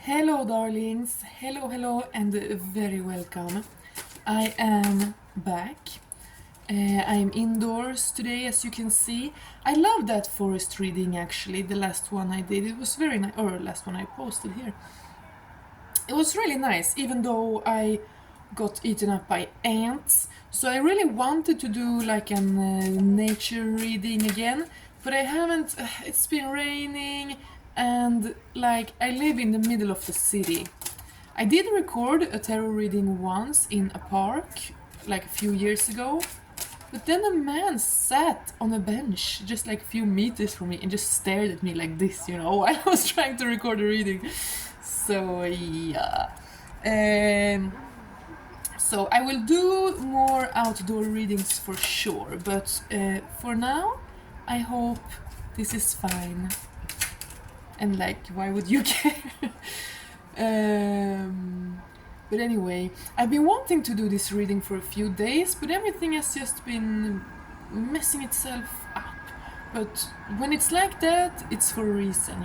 Hello, darlings. Hello, hello, and very welcome. I am back. I'm indoors today, as you can see. I love that forest reading actually, the last one I did. It was very nice, or last one I posted here. It was really nice, even though I got eaten up by ants. So I really wanted to do like a nature reading again, but I haven't. It's been raining, and like I live in the middle of the city. I did record a tarot reading once in a park, like a few years ago, but then a man sat on a bench just like a few meters from me and just stared at me like this, while I was trying to record a reading. So, yeah. Um, so I will do more outdoor readings for sure, but for now, I hope this is fine. And like, why would you care? But anyway, I've been wanting to do this reading for a few days, but everything has just been messing itself up. But when it's like that, it's for a reason,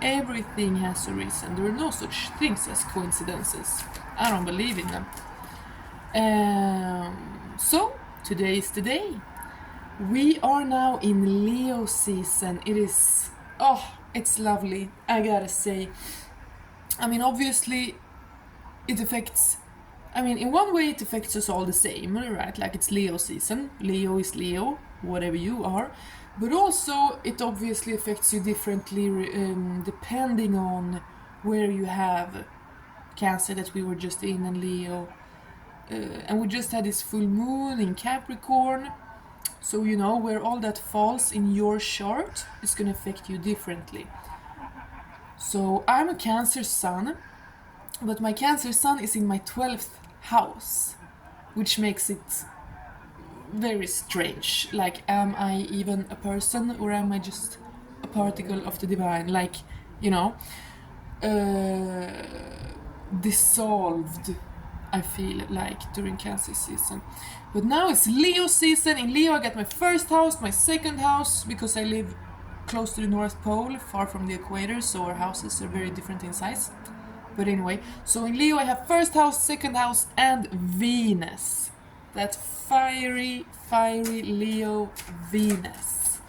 Everything has a reason. There are no such things as coincidences. I don't believe in them. So, today is the day. We are now in Leo season. It is... Oh, it's lovely, I gotta say. I mean, obviously, it affects... in one way it affects us all the same, right? Like, it's Leo season. Leo is Leo, whatever you are. But also, it obviously affects you differently depending on where you have Cancer that we were just in, and Leo. And we just had this full moon in Capricorn. So, where all that falls in your chart is going to affect you differently. So, I'm a Cancer sun, but my Cancer sun is in my 12th house, which makes it very strange. Like, am I even a person, or am I just a particle of the divine? Like, dissolved, I feel like, during Cancer season. But now it's Leo season. In Leo, I got my first house, my second house, because I live close to the North Pole, far from the equator, so our houses are very different in size. But anyway, so in Leo I have first house, second house, and Venus. That fiery Leo Venus.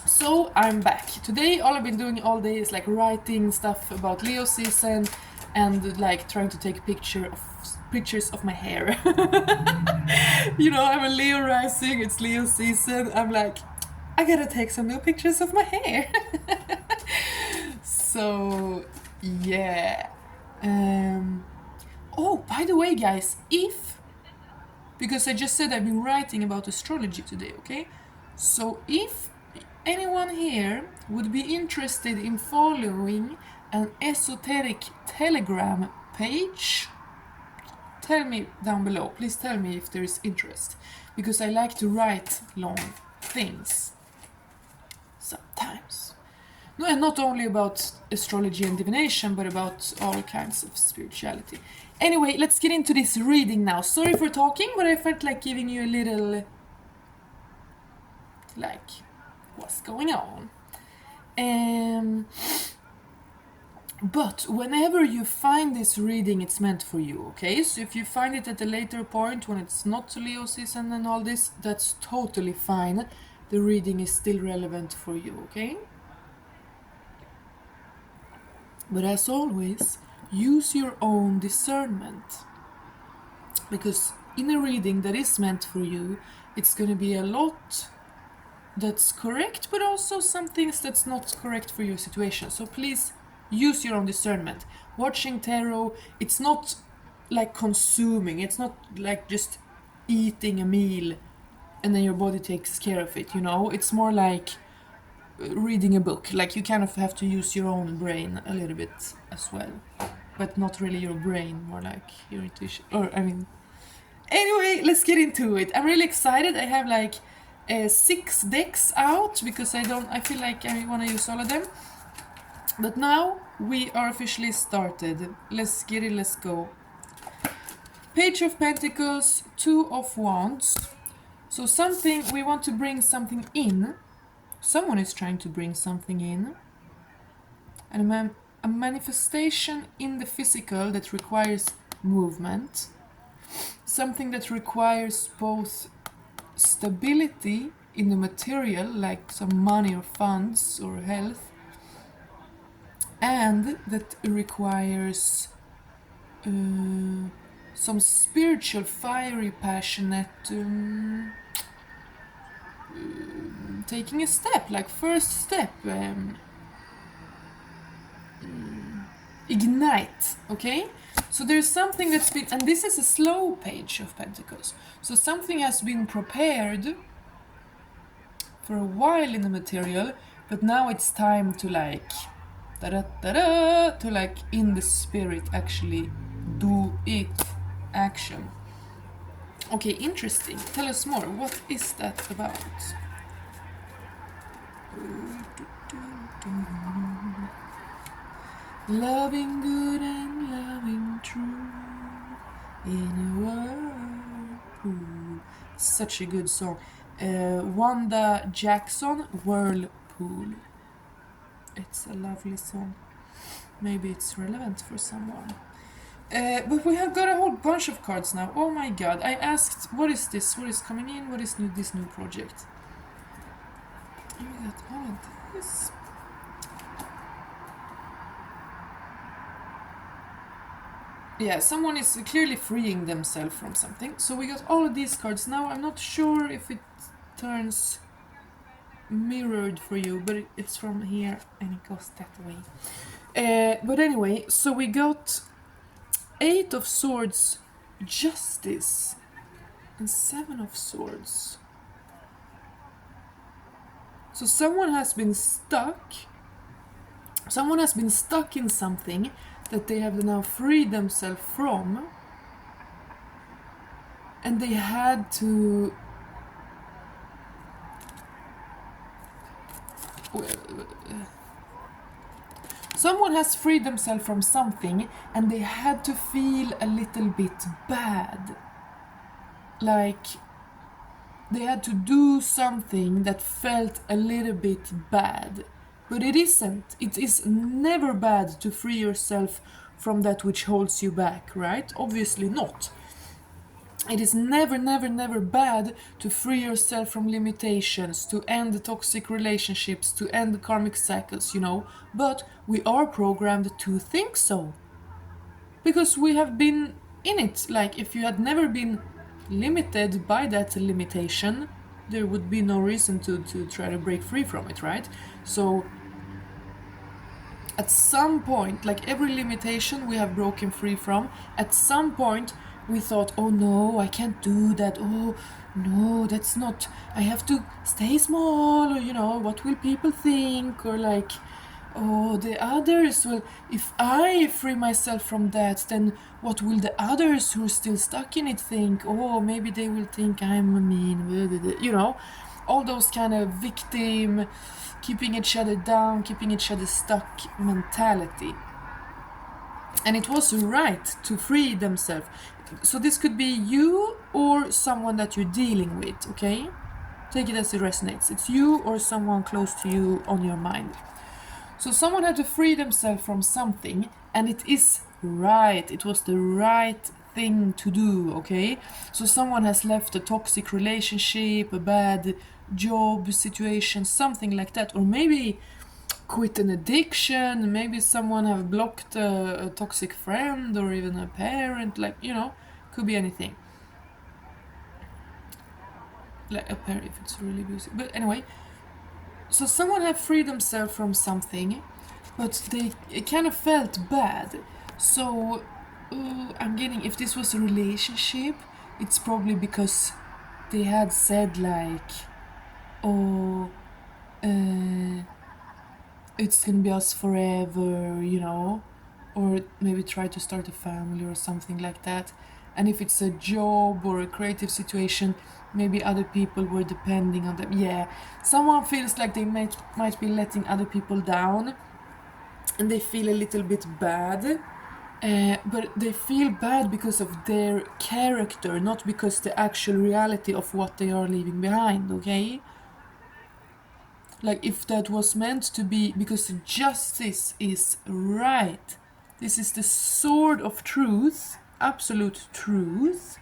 So I'm back. Today all I've been doing all day is like writing stuff about Leo season and like trying to take pictures of my hair. I'm a Leo rising, it's Leo season. I'm like, I gotta take some new pictures of my hair. So, yeah. Oh, by the way, guys, because I just said I've been writing about astrology today, okay? So, if anyone here would be interested in following an esoteric Telegram page, tell me down below. Please tell me if there is interest, because I like to write long things sometimes. No, and not only about astrology and divination, but about all kinds of spirituality. Anyway, let's get into this reading now. Sorry for talking, but I felt like giving you a little, like, what's going on. But whenever you find this reading, it's meant for you, okay? So if you find it at a later point, when it's not Leo season and all this, that's totally fine. The reading is still relevant for you, okay? But as always, use your own discernment. Because in a reading that is meant for you, it's going to be a lot that's correct, but also some things that's not correct for your situation. So please use your own discernment. Watching tarot, it's not like consuming. It's not like just eating a meal and then your body takes care of it, It's more like reading a book. Like, you kind of have to use your own brain a little bit as well, but not really your brain, more like your intuition. Anyway, let's get into it. I'm really excited. I have like 6 decks out because I feel like I want to use all of them. But now we are officially started. Let's get it, let's go. Page of Pentacles, 2 of Wands. So we want to bring something in. Someone is trying to bring something in. and a manifestation in the physical that requires movement, something that requires both stability in the material, like some money or funds or health, and that requires some spiritual, fiery, passionate taking a step, like first step, ignite, okay? So there's something that's been, and this is a slow page of Pentacles, so something has been prepared for a while in the material, but now it's time to like, da-da-da-da, to like in the spirit actually do it, action. Okay, interesting. Tell us more. What is that about? Loving good and loving true in a whirlpool. Such a good song. Wanda Jackson, Whirlpool. It's a lovely song. Maybe it's relevant for someone. But we have got a whole bunch of cards now. Oh my god. I asked, what is this? What is coming in? What is this new project? This. Yeah, someone is clearly freeing themselves from something. So we got all of these cards now. I'm not sure if it turns mirrored for you, but it's from here and it goes that way. But anyway, so we got 8 of Swords, Justice, and 7 of Swords. So someone has been stuck. Someone has been stuck in something that they have now freed themselves from, and they had to someone has freed themselves from something and they had to feel a little bit bad, like they had to do something that felt a little bit bad. But it isn't. It is never bad to free yourself from that which holds you back, right? Obviously not. It is never, never, never bad to free yourself from limitations, to end the toxic relationships, to end the karmic cycles, you know. But we are programmed to think so. Because we have been in it. Like, if you had never been limited by that limitation, there would be no reason to try to break free from it, right? So at some point, like every limitation we have broken free from, at some point we thought, oh no, I can't do that, oh no, that's not, I have to stay small, or you know, what will people think, or like, oh, the others, well, if I free myself from that, then what will the others who are still stuck in it think? Oh, maybe they will think I'm mean, you know, all those kind of victim, keeping each other down, keeping each other stuck mentality. And it was right to free themselves. So this could be you or someone that you're dealing with, okay? Take it as it resonates. It's you or someone close to you on your mind. So someone had to free themselves from something, and it is right. It was the right thing to do, okay? So someone has left a toxic relationship, a bad job situation, something like that. Or maybe quit an addiction, maybe someone have blocked a toxic friend or even a parent, like, you know, could be anything. Like a parent if it's really abusive. But anyway, so someone have freed themselves from something, but it kind of felt bad. So I'm getting, if this was a relationship, it's probably because they had said like, oh, it's gonna be us forever, you know, or maybe try to start a family or something like that. And if it's a job or a creative situation, maybe other people were depending on them. Yeah, someone feels like they might be letting other people down, and they feel a little bit bad. But they feel bad because of their character, not because the actual reality of what they are leaving behind, okay? Like if that was meant to be, because justice is right. This is the sword of truth, absolute truth,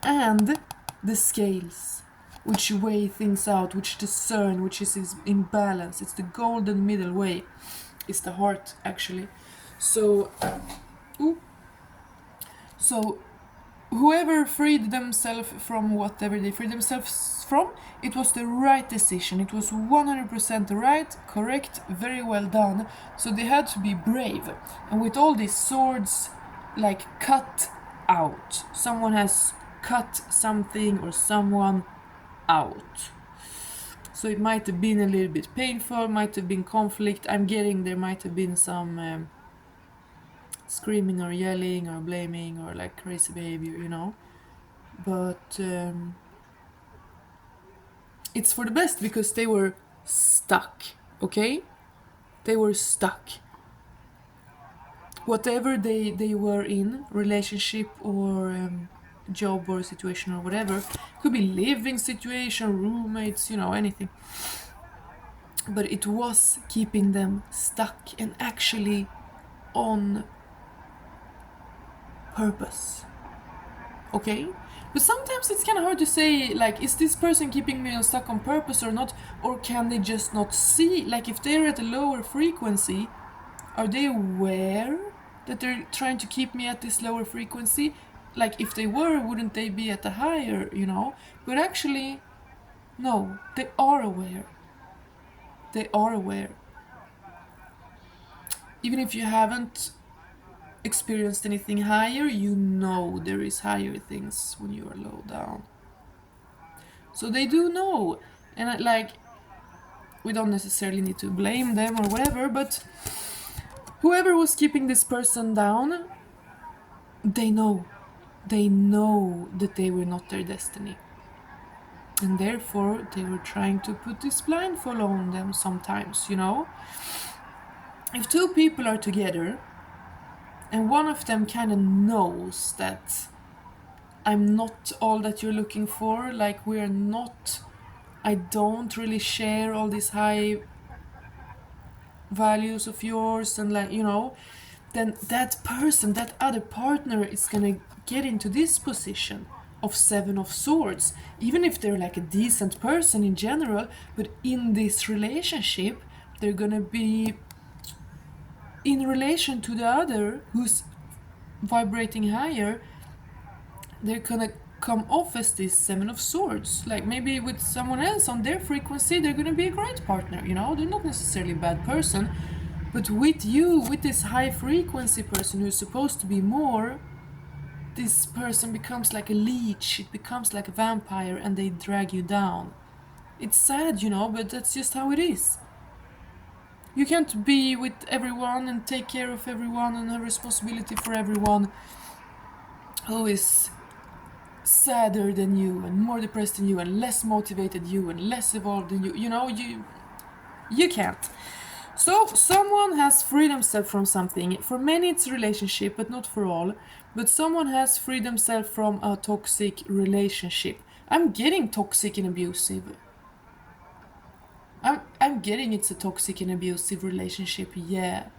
and the scales, which weigh things out, which discern, which is in balance. It's the golden middle way. It's the heart, actually. So, so whoever freed themselves from whatever they freed themselves from, it was the right decision. It was 100% right, correct, very well done. So they had to be brave. And with all these swords, like cut out. Someone has cut something or someone out. So it might have been a little bit painful, might have been conflict. I'm getting there might have been some screaming or yelling or blaming or like crazy behavior, you know. But it's for the best because they were stuck, okay? They were stuck. Whatever they were in, relationship or job or situation or whatever, could be living situation, roommates, you know, anything. But it was keeping them stuck and actually on purpose. Okay? But sometimes it's kind of hard to say, like, is this person keeping me stuck on purpose or not? Or can they just not see? Like, if they're at a lower frequency, are they aware that they're trying to keep me at this lower frequency? Like, if they were, wouldn't they be at a higher, you know? But actually, no, they are aware. They are aware. Even if you haven't experienced anything higher, you know there is higher things when you are low down. So they do know. And like, we don't necessarily need to blame them or whatever, but whoever was keeping this person down, they know. They know that they were not their destiny. And therefore, they were trying to put this blindfold on them sometimes, you know? If two people are together, and one of them kind of knows that I'm not all that you're looking for, like we're not, I don't really share all these high values of yours, and like, you know, then that person, that other partner is gonna get into this position of Seven of Swords, even if they're like a decent person in general, but in this relationship, they're gonna be in relation to the other who's vibrating higher. They're gonna come off as this Seven of Swords. Like maybe with someone else on their frequency, they're gonna be a great partner, you know? They're not necessarily a bad person. But with you, with this high frequency person who's supposed to be more, this person becomes like a leech, it becomes like a vampire, and they drag you down. It's sad, you know, but that's just how it is. You can't be with everyone and take care of everyone and have responsibility for everyone who is sadder than you and more depressed than you and less motivated you and less evolved than you. You know, you can't. So someone has freed themselves from something. For many it's a relationship, but not for all. But someone has freed themselves from a toxic relationship. I'm getting toxic and abusive. I'm getting it's a toxic and abusive relationship, yeah.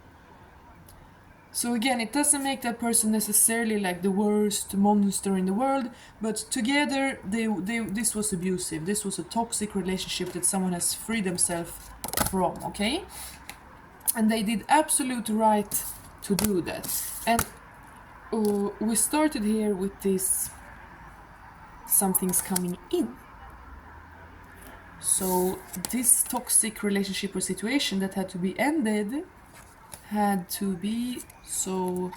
So again, it doesn't make that person necessarily like the worst monster in the world, but together this was abusive. This was a toxic relationship that someone has freed themselves from, okay? And they did absolute right to do that. And we started here with this something's coming in. So this toxic relationship or situation that had to be ended had to be so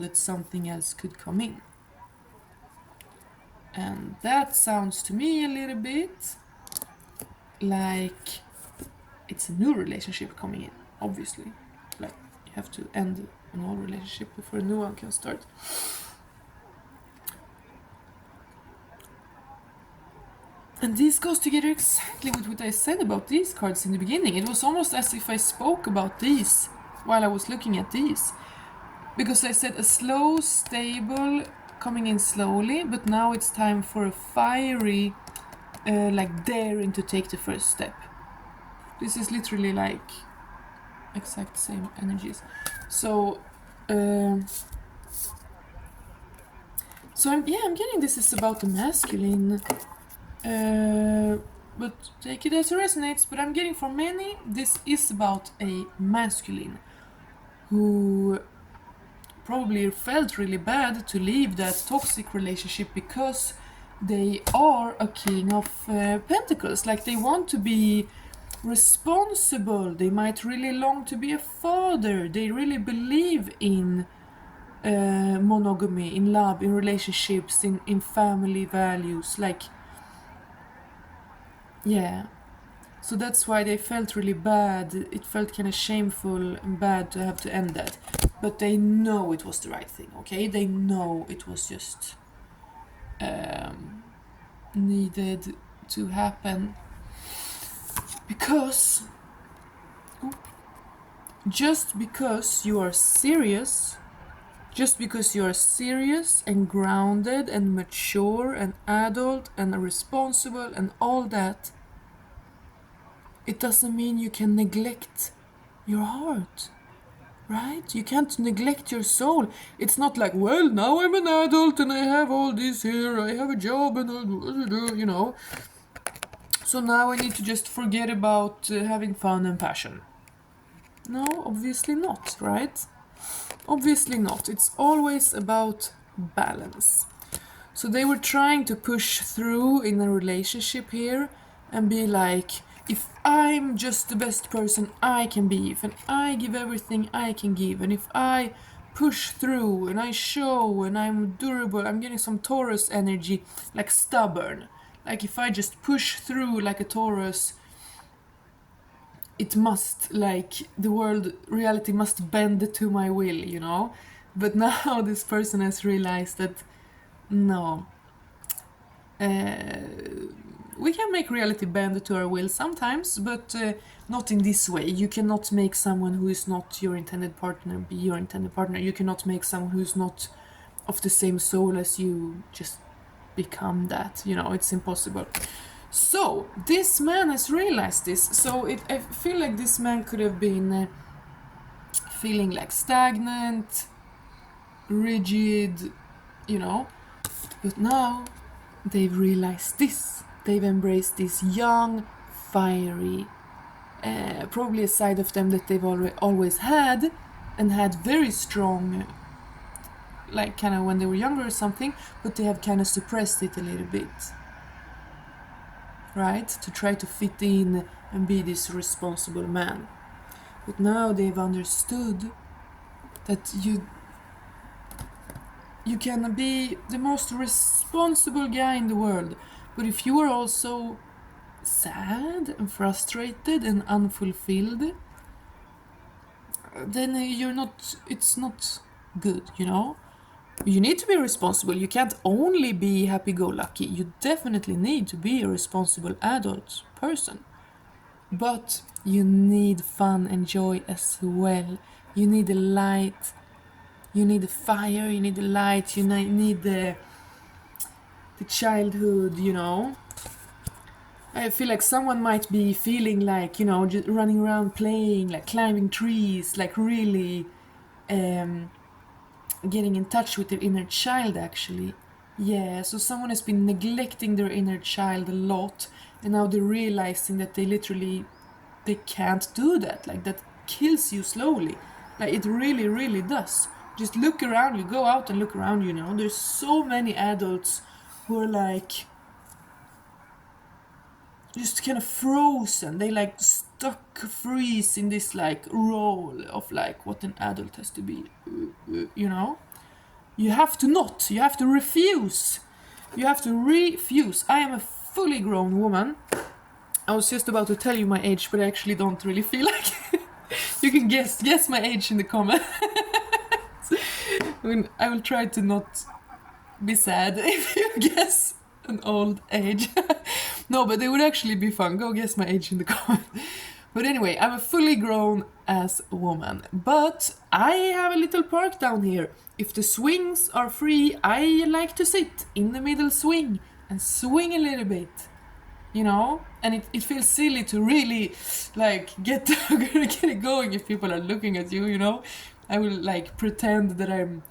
that something else could come in. And that sounds to me a little bit like it's a new relationship coming in, obviously. Like you have to end an old relationship before a new one can start. And this goes together exactly with what I said about these cards in the beginning. It was almost as if I spoke about these while I was looking at these. Because I said a slow, stable, coming in slowly, but now it's time for a fiery, like daring to take the first step. This is literally like exact same energies. So I'm getting this is about the masculine, but take it as it resonates. But I'm getting for many, this is about a masculine who probably felt really bad to leave that toxic relationship because they are a king of pentacles. Like they want to be responsible. They might really long to be a father. They really believe in monogamy, in love, in relationships, in family values. Like, yeah. So that's why they felt really bad. It felt kind of shameful and bad to have to end that. But they know it was the right thing, okay? They know it was just needed to happen. Because just because you are serious, just because you are serious and grounded and mature and adult and responsible and all that, it doesn't mean you can neglect your heart, right? You can't neglect your soul. It's not like, well, now I'm an adult and I have all this here, I have a job and you know. So now I need to just forget about having fun and passion. No, obviously not, right? Obviously not. It's always about balance. So they were trying to push through in a relationship here and be like, if I'm just the best person I can be, if I give everything I can give, and if I push through and I show and I'm durable, I'm getting some Taurus energy, like stubborn. Like if I just push through like a Taurus, it must, like, the world, reality must bend to my will, you know? But now this person has realized that no, we can make reality bend to our will sometimes, but not in this way. You cannot make someone who is not your intended partner be your intended partner. You cannot make someone who's not of the same soul as you just become that, you know, it's impossible. So this man has realized this. So I feel like this man could have been feeling like stagnant, rigid, you know, but now they've realized this. They've embraced this young, fiery, probably a side of them that they've always had, and had very strong, like kind of when they were younger or something, but they have kind of suppressed it a little bit, right? To try to fit in and be this responsible man. But now they've understood that you can be the most responsible guy in the world, but if you are also sad and frustrated and unfulfilled, then it's not good, you know? You need to be responsible. You can't only be happy-go-lucky. You definitely need to be a responsible adult person. But you need fun and joy as well. You need the light. You need the fire. You need the light. You need the childhood, you know. I feel like someone might be feeling like, you know, just running around playing, like climbing trees, like really getting in touch with their inner child, actually. Yeah, so someone has been neglecting their inner child a lot, and now they're realizing that they can't do that. Like, that kills you slowly. Like, it really, really does. Just look around you, go out and look around, you know. There's so many adults who are like just kind of frozen. They like freeze in this like role of like what an adult has to be, you know. You have to refuse. You have to refuse. I am a fully grown woman. I was just about to tell you my age, but I actually don't really feel like it. You can guess my age in the comments. I will try to not be sad if you guess an old age. No, but it would actually be fun. Go guess my age in the comments. But anyway, I'm a fully grown ass woman. But I have a little perk down here. If the swings are free, I like to sit in the middle swing and swing a little bit. You know? And it feels silly to really like get get it going if people are looking at you, you know. I will like pretend that I'm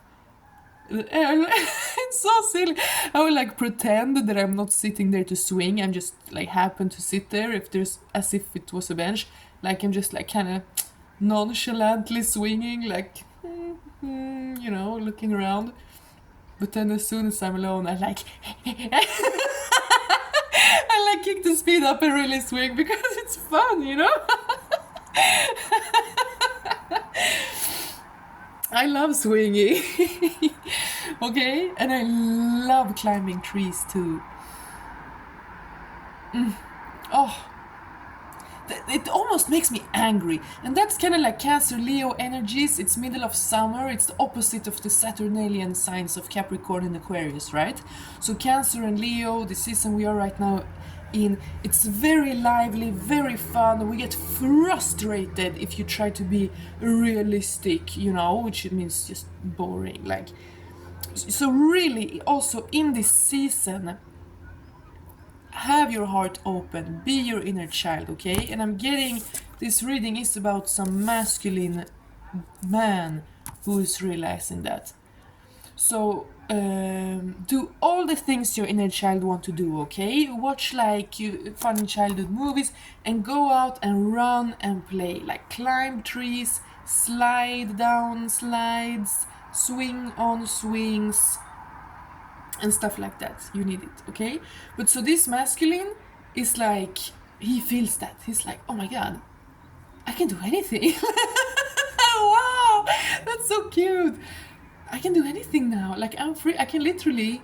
it's so silly. I will like pretend that I'm not sitting there to swing. I'm just like happen to sit there if there's as if it was a bench. Like I'm just like kind of nonchalantly swinging, like you know, looking around. But then as soon as I'm alone, I like I like kick the speed up and really swing because it's fun, you know. I love swinging. Okay, and I love climbing trees too. Oh, it almost makes me angry. And that's kind of like Cancer Leo energies. It's middle of summer. It's the opposite of the Saturnalian signs of Capricorn and Aquarius, right? So Cancer and Leo, the season we are right now in, it's very lively, very fun. We get frustrated if you try to be realistic, you know, which means just boring. Like, so really, also in this season, have your heart open, be your inner child, okay? And I'm getting this reading is about some masculine man who is realizing that. So do all the things your inner child want to do, okay? Watch like funny childhood movies and go out and run and play, like climb trees, slide down slides, swing on swings, and stuff like that. You need it, okay? But so this masculine is like, he feels that. He's like, oh my god, I can do anything. Wow, that's so cute. I can do anything now. Like, I'm free. I can literally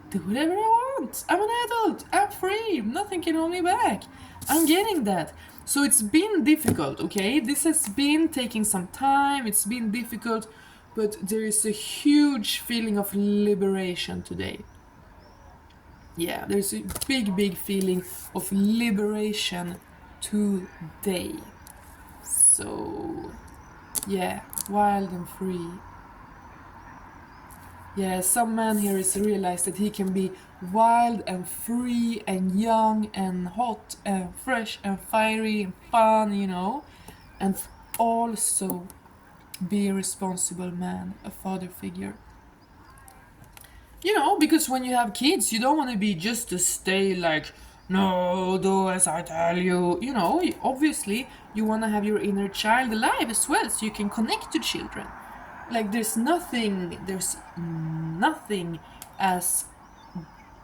do whatever I want. I'm an adult. I'm free. Nothing can hold me back. I'm getting that. So it's been difficult, okay? This has been taking some time. It's been difficult, but there is a huge feeling of liberation today. Yeah, there's a big, big feeling of liberation today. So, yeah, wild and free. Yeah, some man here has realized that he can be wild and free and young and hot and fresh and fiery and fun, you know, and also be a responsible man, a father figure. You know, because when you have kids, you don't want to be just to stay like, no, do as I tell you. You know, obviously, you want to have your inner child alive as well, so you can connect to children. Like, there's nothing as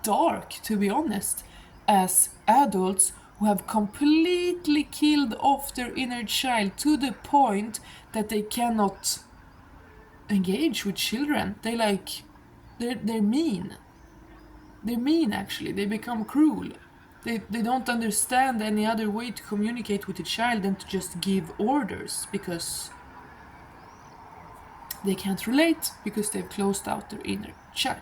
dark, to be honest, as adults who have completely killed off their inner child to the point that they cannot engage with children. They're mean. They're mean, actually. They become cruel. They don't understand any other way to communicate with a child than to just give orders, because they can't relate, because they've closed out their inner child.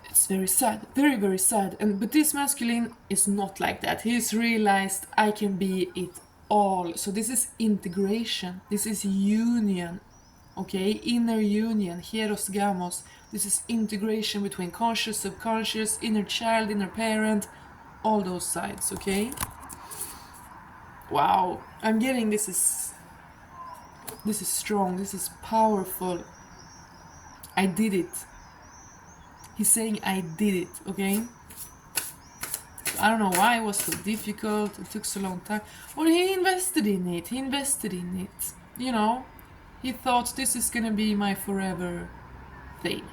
It's very sad, very, very sad. But this masculine is not like that. He's realized, I can be it all. So this is integration. This is union. Okay, inner union, hieros gamos. This is integration between conscious, subconscious, inner child, inner parent, all those sides, okay? Wow, I'm getting this is strong, this is powerful. I did it. He's saying I did it, okay? I don't know why it was so difficult, it took so long time. Well, he invested in it, you know? He thought this is gonna be my forever thing.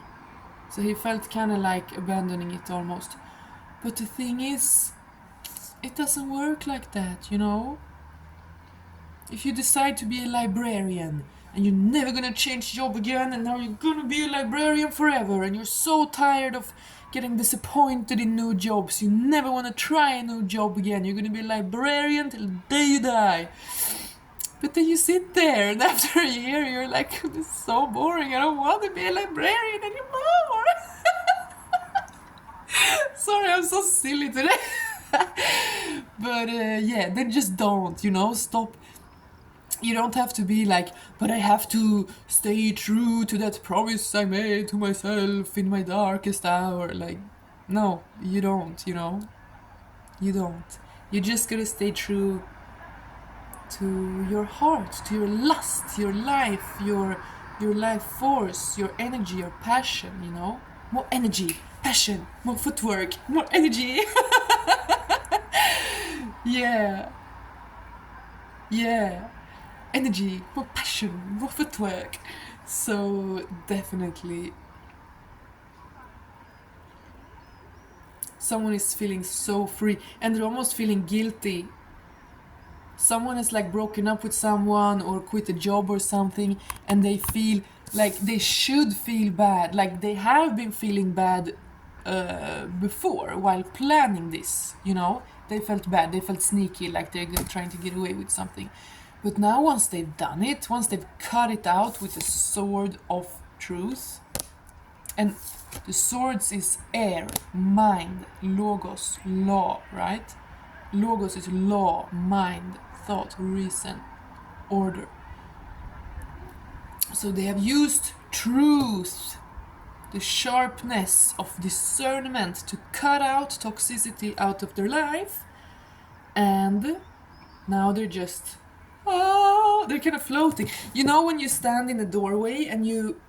So he felt kind of like abandoning it almost. But the thing is, it doesn't work like that, you know? If you decide to be a librarian and you're never gonna change job again, and now you're gonna be a librarian forever, and you're so tired of getting disappointed in new jobs, you never wanna try a new job again, you're gonna be a librarian till the day you die. But then you sit there, and after a year, you're like, this is so boring. I don't want to be a librarian anymore. Sorry, I'm so silly today. But yeah, then just don't, you know, stop. You don't have to be like, but I have to stay true to that promise I made to myself in my darkest hour. Like, no, you don't, you know. You don't. You just gotta stay true to your heart, to your lust, your life, your life force, your energy, your passion, you know? More energy, passion, more footwork, more energy. Yeah, yeah. Energy, more passion, more footwork. So definitely someone is feeling so free and they're almost feeling guilty. Someone has like broken up with someone or quit a job or something, and they feel like they should feel bad, like they have been feeling bad before while planning this, you know? They felt bad, they felt sneaky, like they're trying to get away with something. But now, once they've done it, once they've cut it out with a sword of truth, and the swords is air, mind, logos, law, right? Logos is law, mind, thought, reason, order. So they have used truth, the sharpness of discernment to cut out toxicity out of their life, and now they're just, oh, they're kind of floating. You know when you stand in a doorway and you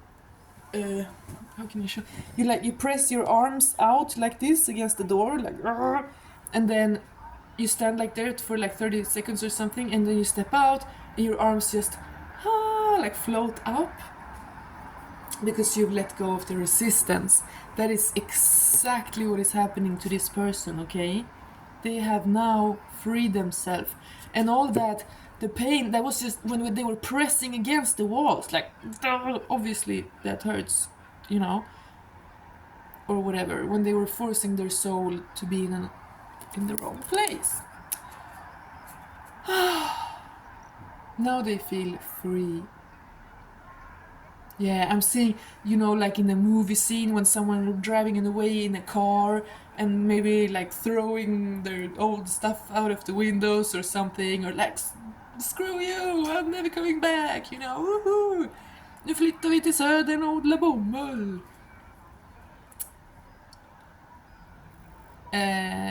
how can you show, you press your arms out like this against the door, like, and then you stand like there for like 30 seconds or something, and then you step out and your arms just like float up because you've let go of the resistance. That is exactly what is happening to this person, okay? They have now freed themselves, and all that, the pain that was just when they were pressing against the walls, like, obviously that hurts, you know, or whatever, when they were forcing their soul to be in the wrong place. Now they feel free. Yeah, I'm seeing, you know, like in a movie scene when someone driving away in a car and maybe like throwing their old stuff out of the windows or something, or like, screw you, I'm never coming back, you know, woohoo! Nu flyttar vi till södern och odlar bomull.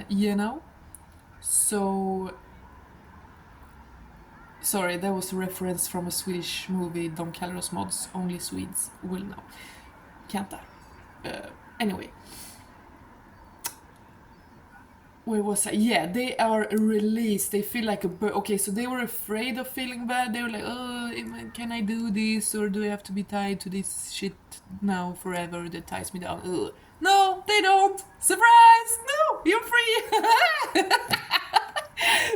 You know? So, sorry, that was a reference from a Swedish movie, De kallar oss mods, only Swedes will know. Can't I? Anyway. Where was I? Yeah, they are released. They feel like a bird. Okay, so they were afraid of feeling bad. They were like, oh, can I do this? Or do I have to be tied to this shit now forever that ties me down? Ugh. No, they don't. Surprise! No, you're free.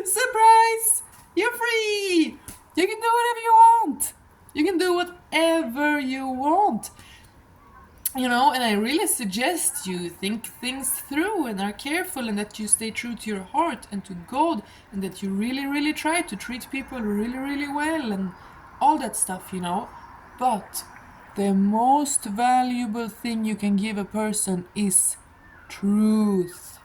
Surprise! You're free. You can do whatever you want. You can do whatever you want. You know, and I really suggest you think things through and are careful, and that you stay true to your heart and to God, and that you really, really try to treat people really, really well and all that stuff, you know. But the most valuable thing you can give a person is truth.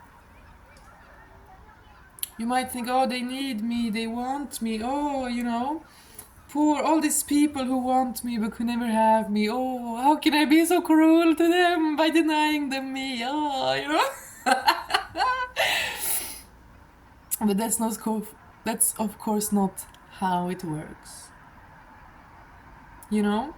You might think, oh, they need me, they want me, oh, you know, poor, all these people who want me but who never have me. Oh, how can I be so cruel to them by denying them me? Oh, you know. But that's of course not how it works. You know?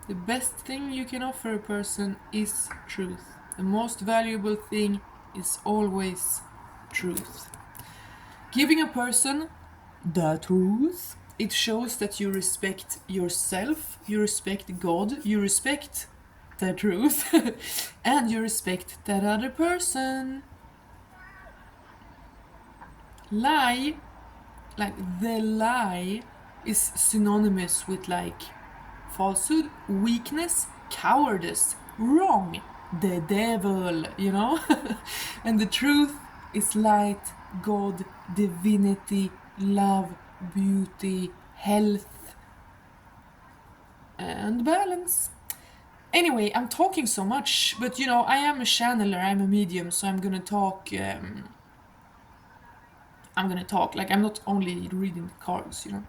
The best thing you can offer a person is truth. The most valuable thing is always truth. Giving a person the truth, it shows that you respect yourself, you respect God, you respect the truth, and you respect that other person. Lie, like the lie, is synonymous with like falsehood, weakness, cowardice, wrong, the devil, you know? And the truth is light, God, divinity, love, beauty, health, and balance. Anyway, I'm talking so much, but you know, I am a channeler, I'm a medium, so I'm gonna talk. Like, I'm not only reading the cards, you know.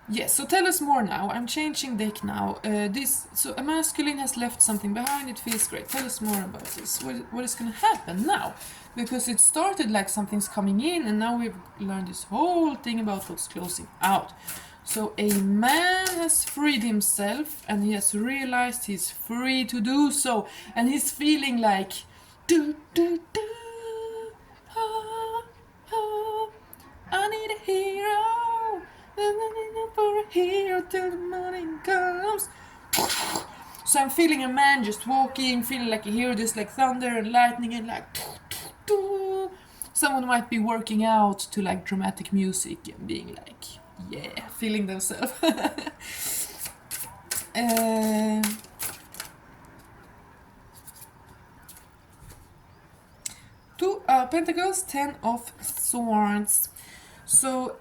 Yes, so tell us more now. I'm changing deck now. So a masculine has left something behind. It feels great. Tell us more about this. What is going to happen now? Because it started like something's coming in, and now we've learned this whole thing about what's closing out. So a man has freed himself, and he has realized he's free to do so, and he's feeling like do do do. Ah, ah, I need a hero. For a hero till the morning comes. So I'm feeling a man just walking, feeling like a hero, just like thunder and lightning and like. Someone might be working out to like dramatic music and being like, yeah, feeling themselves. Two Pentacles, 10 of Swords. So,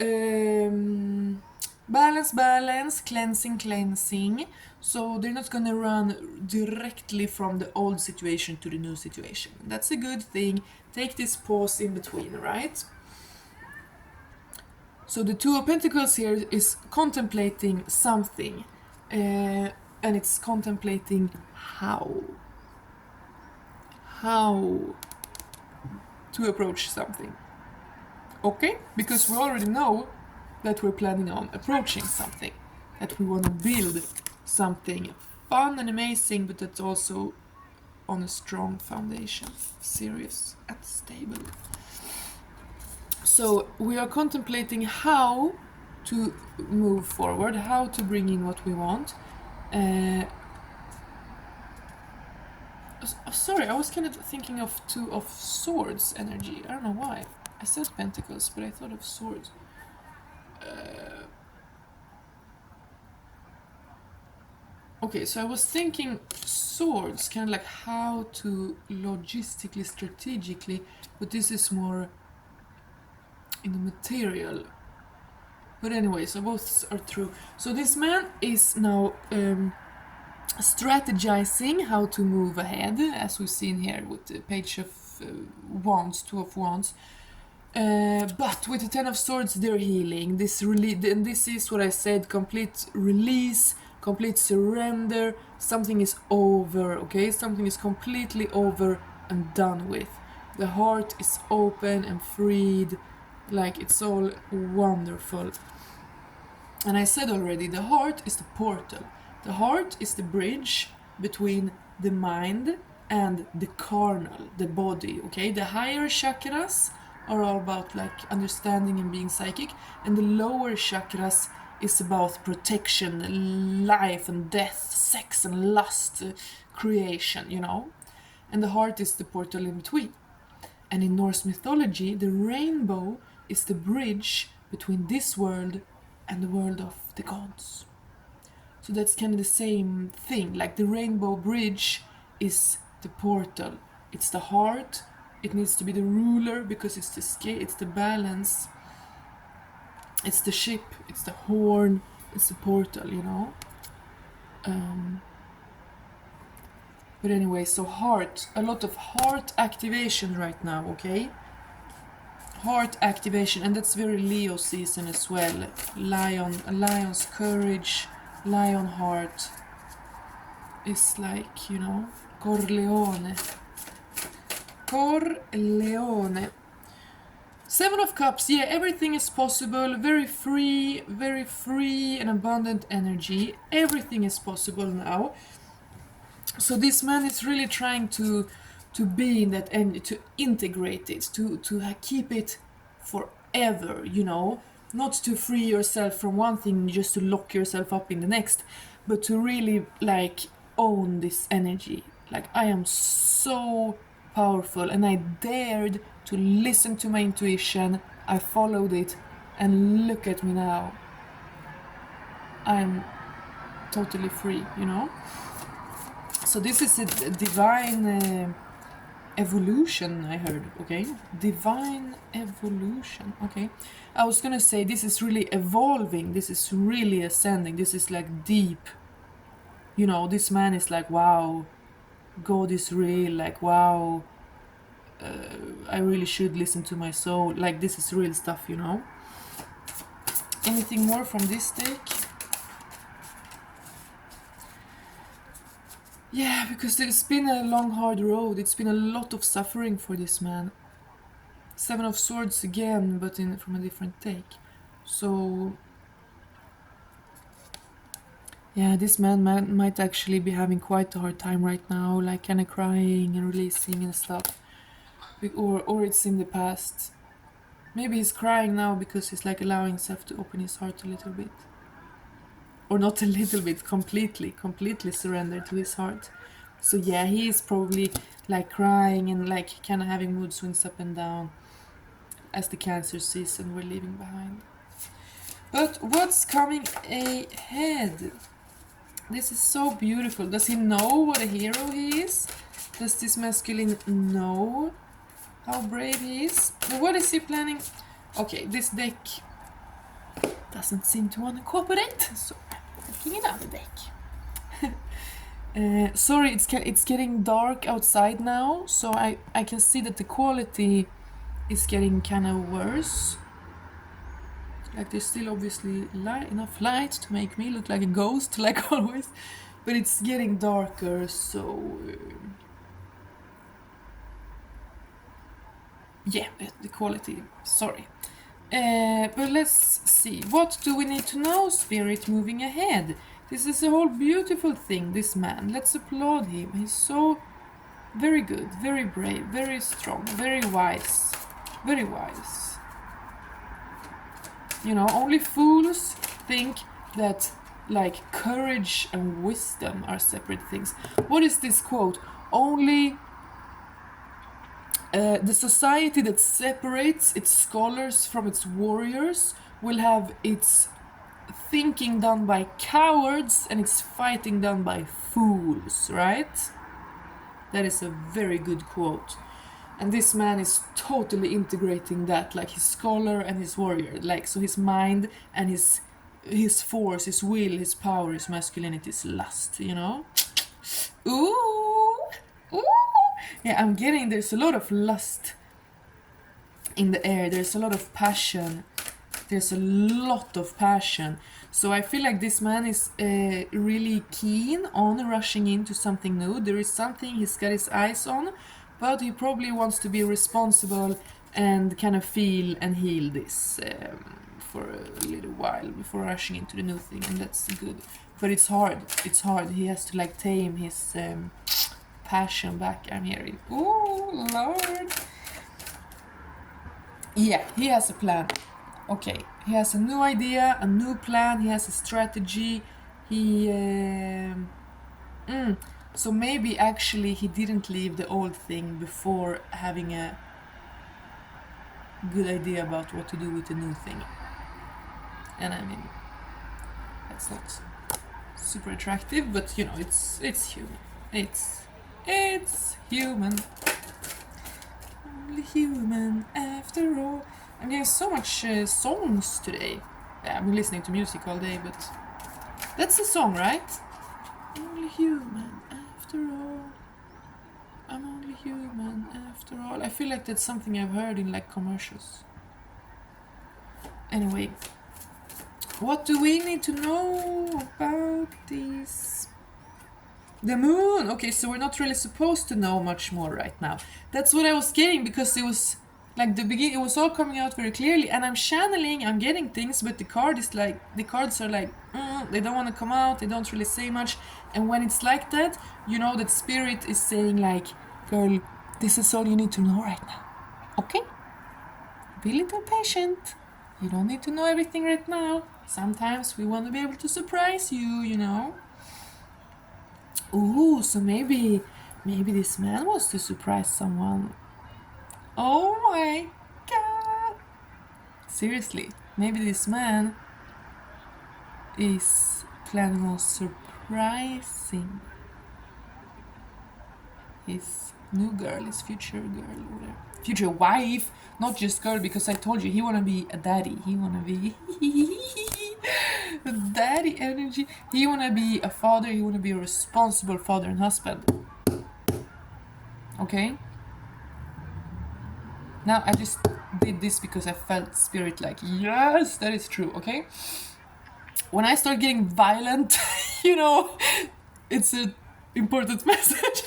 balance, cleansing. So they're not gonna run directly from the old situation to the new situation. That's a good thing. Take this pause in between, right? So the Two of Pentacles here is contemplating something. And it's contemplating how to approach something. Okay? Because we already know that we're planning on approaching something, that we want to build something fun and amazing, but that's also on a strong foundation, serious and stable. So we are contemplating how to move forward, how to bring in what we want. Sorry, I was kind of thinking of Two of Swords energy. I don't know why. I said Pentacles, but I thought of Swords. Okay, so I was thinking swords, kind of like how to logistically, strategically, but this is more in the material. But anyway, so both are true. So this man is now strategizing how to move ahead, as we've seen here with the Page of Wands, Two of Wands. But with the Ten of Swords, they're healing. This is what I said: complete release, complete surrender. Something is over. Okay, something is completely over and done with. The heart is open and freed. Like it's all wonderful. And I said already, the heart is the portal. The heart is the bridge between the mind and the carnal, the body. Okay, the higher chakras are all about like understanding and being psychic, and the lower chakras is about protection, life and death, sex and lust, creation, you know. And the heart is the portal in between. And in Norse mythology, the rainbow is the bridge between this world and the world of the gods. So that's kind of the same thing. Like the rainbow bridge is the portal. It's the heart. It needs to be the ruler because it's the scale, it's the balance. It's the ship, it's the horn, it's the portal, you know. But anyway, so heart, a lot of heart activation right now, okay? Heart activation, and that's very Leo season as well. Lion's courage, lion heart is like, you know, Corleone. Seven of Cups, yeah, everything is possible. Very free and abundant energy. Everything is possible now. So this man is really trying to be in that energy, to integrate it, to keep it forever, you know, not to free yourself from one thing just to lock yourself up in the next, but to really like own this energy. Like I am so powerful, and I dared to listen to my intuition. I followed it, and look at me now. I'm totally free, you know. So this is a divine evolution, I heard, okay? Divine evolution, okay? I was gonna say this is really evolving, this is really ascending, this is like deep. You know, this man is like, wow, God is real, like, wow, I really should listen to my soul. Like, this is real stuff, you know? Anything more from this deck? Yeah, because it's been a long, hard road. It's been a lot of suffering for this man. Seven of Swords again, but from a different take. So, yeah, this man might actually be having quite a hard time right now, like kind of crying and releasing and stuff. Or it's in the past. Maybe he's crying now because he's like allowing himself to open his heart a little bit. Or not a little bit, completely surrendered to his heart. So yeah, he is probably like crying and like kind of having mood swings up and down as the Cancer season we're leaving behind. But what's coming ahead? This is so beautiful. Does he know what a hero he is? Does this masculine know how brave he is? What is he planning? Okay, this deck doesn't seem to want to cooperate, so I'm taking another deck. Sorry, it's getting dark outside now, so I can see that the quality is getting kind of worse. Like there's still obviously enough light to make me look like a ghost, like always, but it's getting darker, so yeah, the quality. Sorry. But let's see. What do we need to know, Spirit, moving ahead? This is a whole beautiful thing, this man. Let's applaud him. He's so very good, very brave, very strong, very wise. Very wise. You know, only fools think that like courage and wisdom are separate things. What is this quote? Only the society that separates its scholars from its warriors will have its thinking done by cowards and its fighting done by fools, right? That is a very good quote. And this man is totally integrating that, like his scholar and his warrior, like so his mind and his force, his will, his power, his masculinity, his lust, you know? Ooh! Ooh! Yeah, I'm getting there's a lot of lust in the air, there's a lot of passion. There's a lot of passion. So I feel like this man is really keen on rushing into something new. There is something he's got his eyes on, but he probably wants to be responsible and kind of feel and heal this for a little while before rushing into the new thing, and that's good. But it's hard. It's hard. He has to like tame his passion back. I'm hearing. Oh Lord. Yeah, he has a plan. Okay, he has a new idea, a new plan, he has a strategy, so maybe actually he didn't leave the old thing before having a good idea about what to do with the new thing. And I mean, that's not super attractive, but you know, it's human. It's human. Only human after all. I'm getting so much songs today. Yeah, I've been listening to music all day, but that's the song, right? Only human after all. I'm only human after all. I feel like that's something I've heard in like commercials. Anyway, what do we need to know about this? The moon! Okay, so we're not really supposed to know much more right now. That's what I was getting, because it was like the beginning, it was all coming out very clearly, and I'm channeling, I'm getting things, but the cards are like, they don't want to come out, they don't really say much. And when it's like that, you know that Spirit is saying like, girl, this is all you need to know right now, okay? Be a little patient. You don't need to know everything right now. Sometimes we want to be able to surprise you, you know? Ooh, so maybe this man wants to surprise someone. Oh my god! Seriously, maybe this man is planning on surprising his new girl, his future girl, or whatever. Future wife, not just girl, because I told you he wanna be a daddy. He wanna be daddy energy. He wanna be a father. He wanna be a responsible father and husband. Okay. Now I just did this because I felt Spirit like, yes, that is true. Okay. When I start getting violent, you know, it's a important message.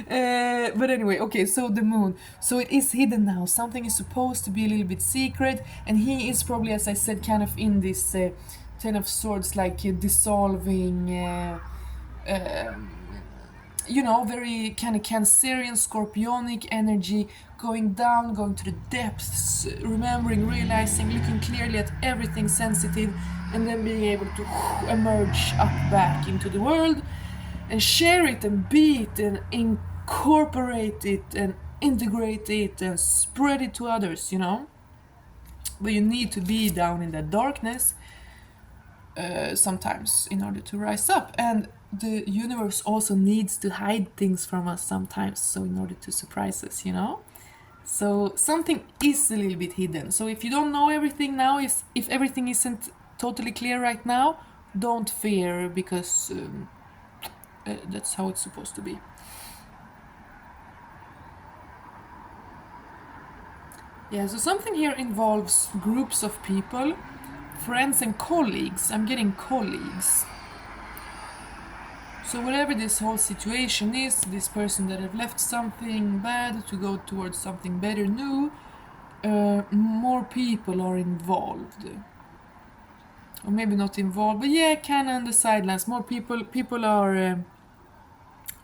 But anyway, okay, so the moon. So it is hidden now. Something is supposed to be a little bit secret, and he is probably, as I said, kind of in this Ten of Swords, like dissolving. You know, very kind of Cancerian, Scorpionic energy, going down, going to the depths, remembering, realizing, looking clearly at everything sensitive, and then being able to emerge up back into the world and share it and be it and incorporate it and integrate it and spread it to others, you know? But you need to be down in that darkness sometimes in order to rise up. And the universe also needs to hide things from us sometimes, so in order to surprise us, you know? So something is a little bit hidden. So if you don't know everything now, if everything isn't totally clear right now, don't fear, because that's how it's supposed to be. Yeah, so something here involves groups of people, friends and colleagues. I'm getting colleagues. So whatever this whole situation is, this person that have left something bad to go towards something better new, more people are involved. Or maybe not involved, but yeah, kind of on the sidelines. More people are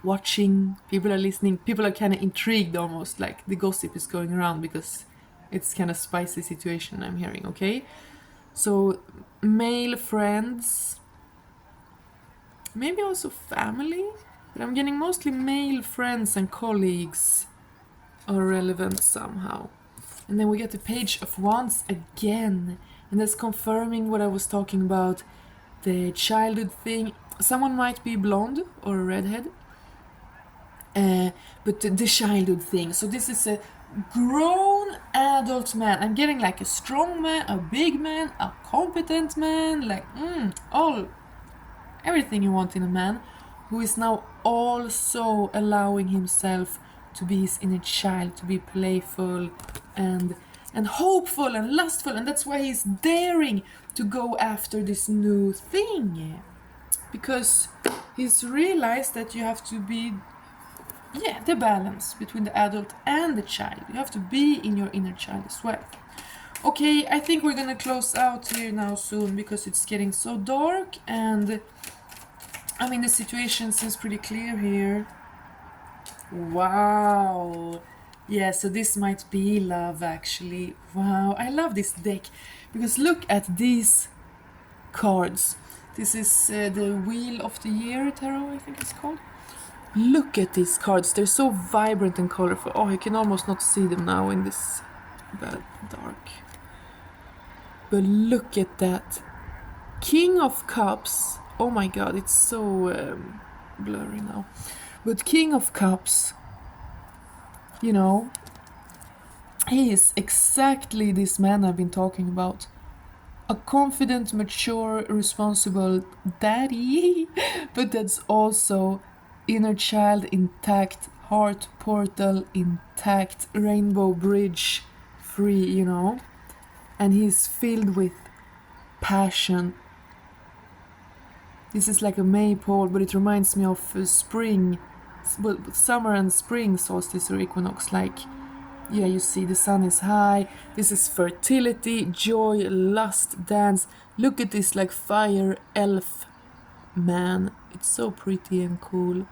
watching, people are listening, people are kind of intrigued almost, like the gossip is going around because it's kind of spicy situation I'm hearing, okay? So male friends, maybe also family, but I'm getting mostly male friends and colleagues are relevant somehow. And then we get the Page of Wands again, and that's confirming what I was talking about, the childhood thing. Someone might be blonde or a redhead, but the childhood thing. So this is a grown adult man. I'm getting like a strong man, a big man, a competent man, like everything you want in a man, who is now also allowing himself to be his inner child, to be playful and hopeful and lustful, and that's why he's daring to go after this new thing, because he's realized that you have to be the balance between the adult and the child. You have to be in your inner child as well. Okay, I think we're gonna close out here now soon because it's getting so dark, and I mean the situation seems pretty clear here. Wow. Yeah, so this might be love actually. Wow, I love this deck because look at these cards. This is the Wheel of the Year Tarot, I think it's called. Look at these cards, they're so vibrant and colorful. Oh, I can almost not see them now in this bad dark. But look at that. King of Cups. Oh my god, it's so blurry now. But King of Cups, you know, he is exactly this man I've been talking about. A confident, mature, responsible daddy, but that's also inner child intact, heart portal intact, rainbow bridge free, you know? And he's filled with passion. This is like a maypole, but it reminds me of spring, well, summer and spring solstice or equinox. Like, yeah, you see the sun is high. This is fertility, joy, lust, dance. Look at this like fire elf man. It's so pretty and cool.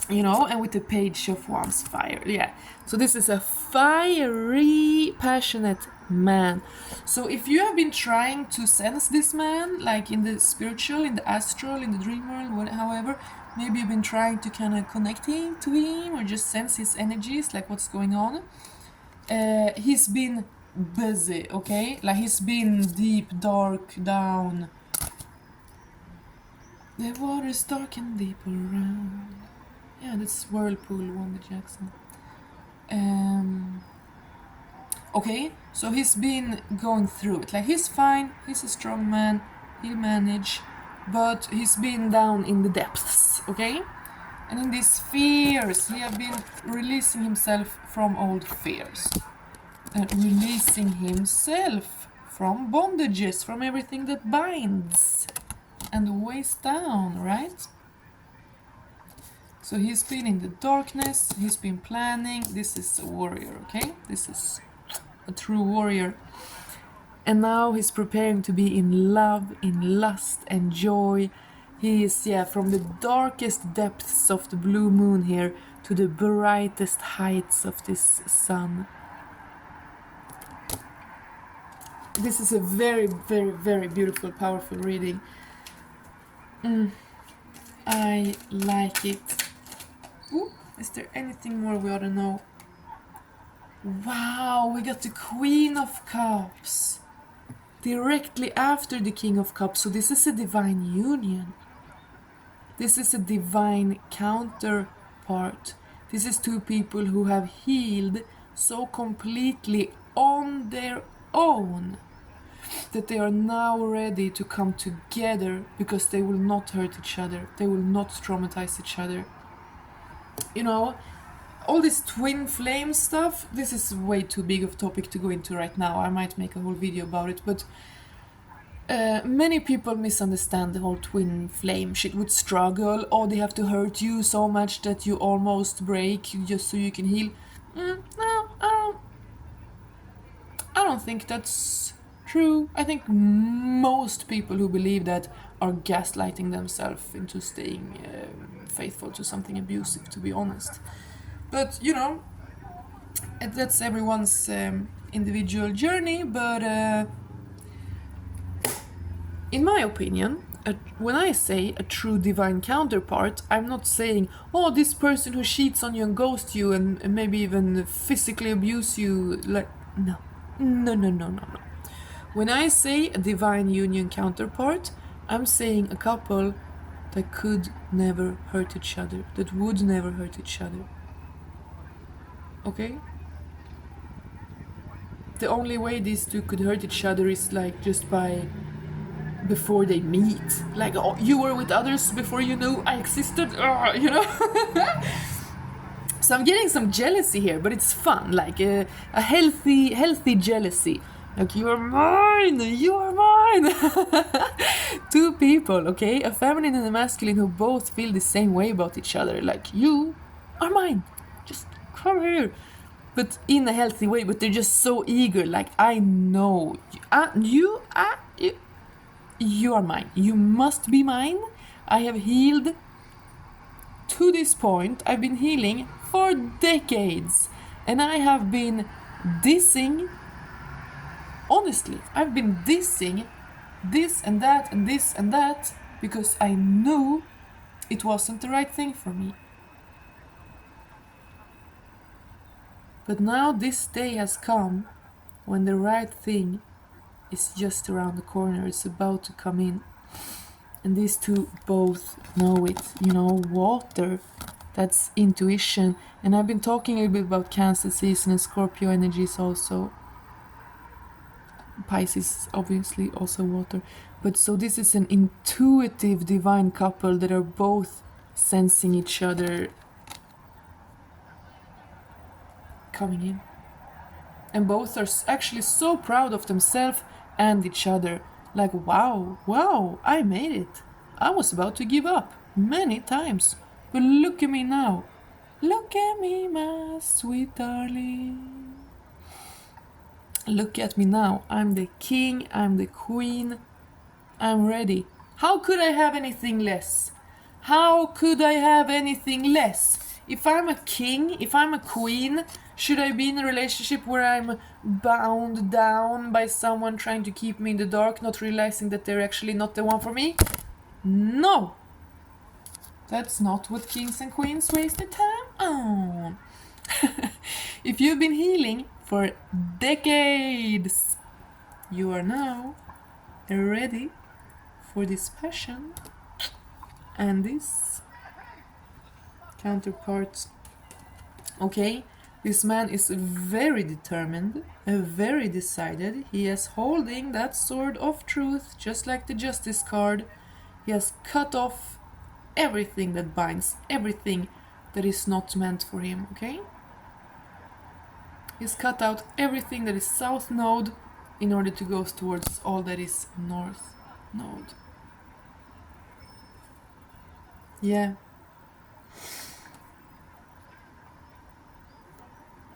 You know, and with the Page of Wands, fire. Yeah. So this is a fiery, passionate man. So if you have been trying to sense this man, like in the spiritual, in the astral, in the dream world, however, maybe you've been trying to kind of connect to him or just sense his energies, like what's going on. He's been busy, okay? Like he's been deep, dark, down. The water's dark and deep around. Yeah, that's Whirlpool, Wanda Jackson. Okay, so he's been going through it. Like he's fine, he's a strong man, he'll manage, but he's been down in the depths, okay? And in these fears, he has been releasing himself from old fears. And releasing himself from bondages, from everything that binds and weighs down, right? So he's been in the darkness, he's been planning. This is a warrior, okay? This is a true warrior. And now he's preparing to be in love, in lust and joy. He is, from the darkest depths of the blue moon here to the brightest heights of this sun. This is a very, very, very beautiful, powerful reading. I like it. Ooh, is there anything more we ought to know? Wow, we got the Queen of Cups directly after the King of Cups. So this is a divine union. This is a divine counterpart. This is two people who have healed so completely on their own that they are now ready to come together because they will not hurt each other. They will not traumatize each other. You know, all this twin flame stuff, this is way too big of a topic to go into right now. I might make a whole video about it, but many people misunderstand the whole twin flame shit with struggle. Oh, they have to hurt you so much that you almost break just so you can heal. No, I don't think that's true. I think most people who believe that are gaslighting themselves into staying faithful to something abusive, to be honest. But, you know, that's everyone's individual journey, but in my opinion, when I say a true divine counterpart, I'm not saying, oh, this person who cheats on you and ghosts you and maybe even physically abuse you, like, no. When I say a divine union counterpart, I'm saying a couple that could never hurt each other, that would never hurt each other. Okay? The only way these two could hurt each other is like just by before they meet. Like, oh, you were with others before you knew I existed, you know? So I'm getting some jealousy here, but it's fun, like a healthy jealousy. Like, you are mine! Two people, okay? A feminine and a masculine who both feel the same way about each other. Like, you are mine. Just come here. But in a healthy way, but they're just so eager. Like, I know. You are mine. You must be mine. I have healed to this point. I've been healing for decades. And I have been dissing. Honestly, I've been dissing this and that and this and that because I knew it wasn't the right thing for me. But now this day has come when the right thing is just around the corner. It's about to come in. And these two both know it. You know, water, that's intuition. And I've been talking a little bit about Cancer season and Scorpio energies also. Pisces, obviously, also water. But so this is an intuitive divine couple that are both sensing each other coming in. And both are actually so proud of themselves and each other. Like, wow, I made it. I was about to give up many times. But look at me now. Look at me, my sweet darling. Look at me now. I'm the king, I'm the queen. I'm ready. How could I have anything less? How could I have anything less? If I'm a king, if I'm a queen, should I be in a relationship where I'm bound down by someone trying to keep me in the dark, not realizing that they're actually not the one for me? No! That's not what kings and queens waste their time on. If you've been healing for decades, you are now ready for this passion and this counterpart. Okay, this man is very determined, very decided. He is holding that sword of truth, just like the justice card. He has cut off everything that binds, everything that is not meant for him, okay? He's cut out everything that is south node in order to go towards all that is north node. Yeah.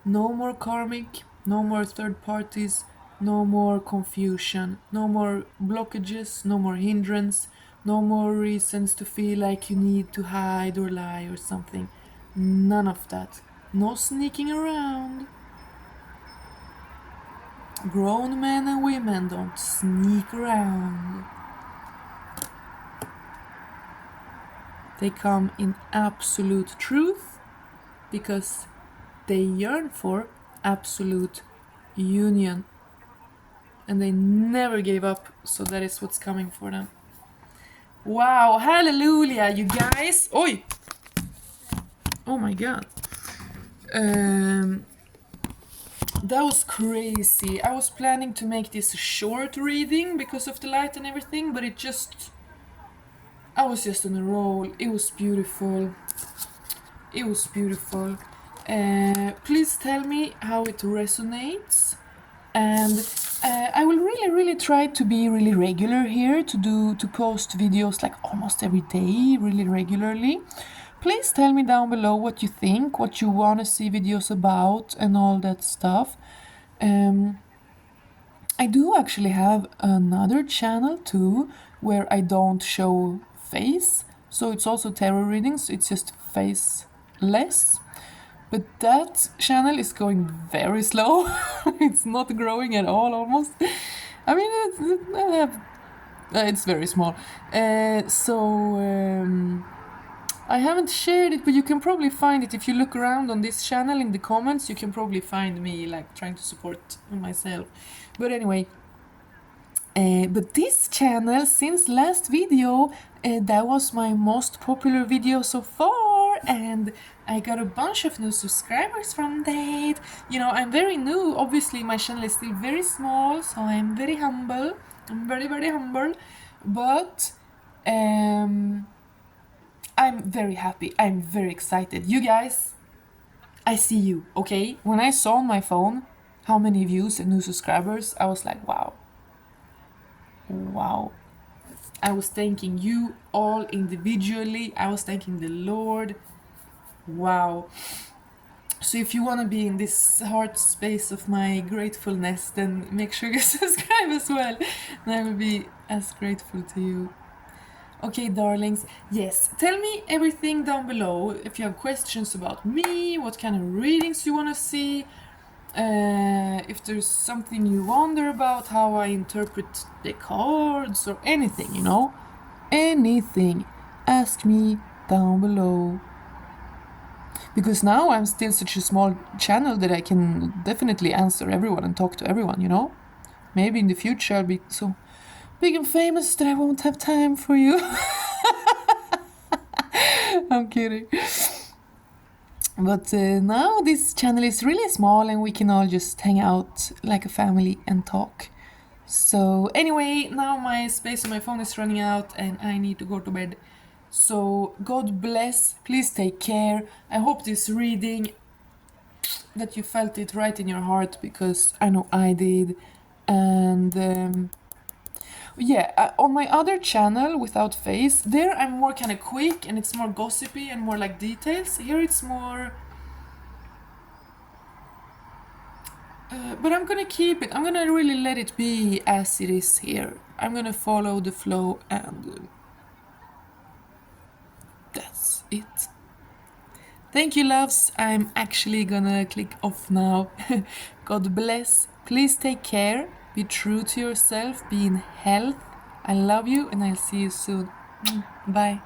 No more karmic, no more third parties, no more confusion, no more blockages, no more hindrance, no more reasons to feel like you need to hide or lie or something. None of that. No sneaking around. Grown men and women don't sneak around. They come in absolute truth because they yearn for absolute union. And they never gave up, so that is what's coming for them. Wow, hallelujah, you guys. Oi! Oh my god. That was crazy. I was planning to make this a short reading because of the light and everything, but I was just on a roll. It was beautiful. It was beautiful. Please tell me how it resonates. And I will really try to be really regular here, to post videos like almost every day, really regularly. Please tell me down below what you think, what you want to see videos about, and all that stuff. I do actually have another channel too, where I don't show face, so it's also tarot readings, it's just faceless. But that channel is going very slow. It's not growing at all, almost. I mean, it's very small. I haven't shared it, but you can probably find it if you look around on this channel in the comments. You can probably find me like trying to support myself. But anyway, but this channel, since last video, that was my most popular video so far, and I got a bunch of new subscribers from that. You know, I'm very new. Obviously, my channel is still very small, so I'm very humble. I'm very humble, but I'm very happy. I'm very excited. You guys, I see you, okay? When I saw on my phone how many views and new subscribers, I was like, wow. Wow. I was thanking you all individually. I was thanking the Lord. Wow. So if you want to be in this heart space of my gratefulness, then make sure you subscribe as well. And I will be as grateful to you. Okay, darlings. Yes, tell me everything down below. If you have questions about me, what kind of readings you want to see, if there's something you wonder about, how I interpret the cards, or anything, you know, anything, ask me down below. Because now I'm still such a small channel that I can definitely answer everyone and talk to everyone, you know. Maybe in the future I'll be so big and famous that I won't have time for you. I'm kidding. But now this channel is really small and we can all just hang out like a family and talk. So anyway, now my space on my phone is running out and I need to go to bed. So God bless, please take care. I hope this reading, that you felt it right in your heart, because I know I did. And yeah, on my other channel, Without Face, there I'm more kind of quick and it's more gossipy and more like details. Here it's more... but I'm gonna keep it. I'm gonna really let it be as it is here. I'm gonna follow the flow and that's it. Thank you, loves. I'm actually gonna click off now. God bless. Please take care. Be true to yourself. Be in health. I love you and I'll see you soon. Bye.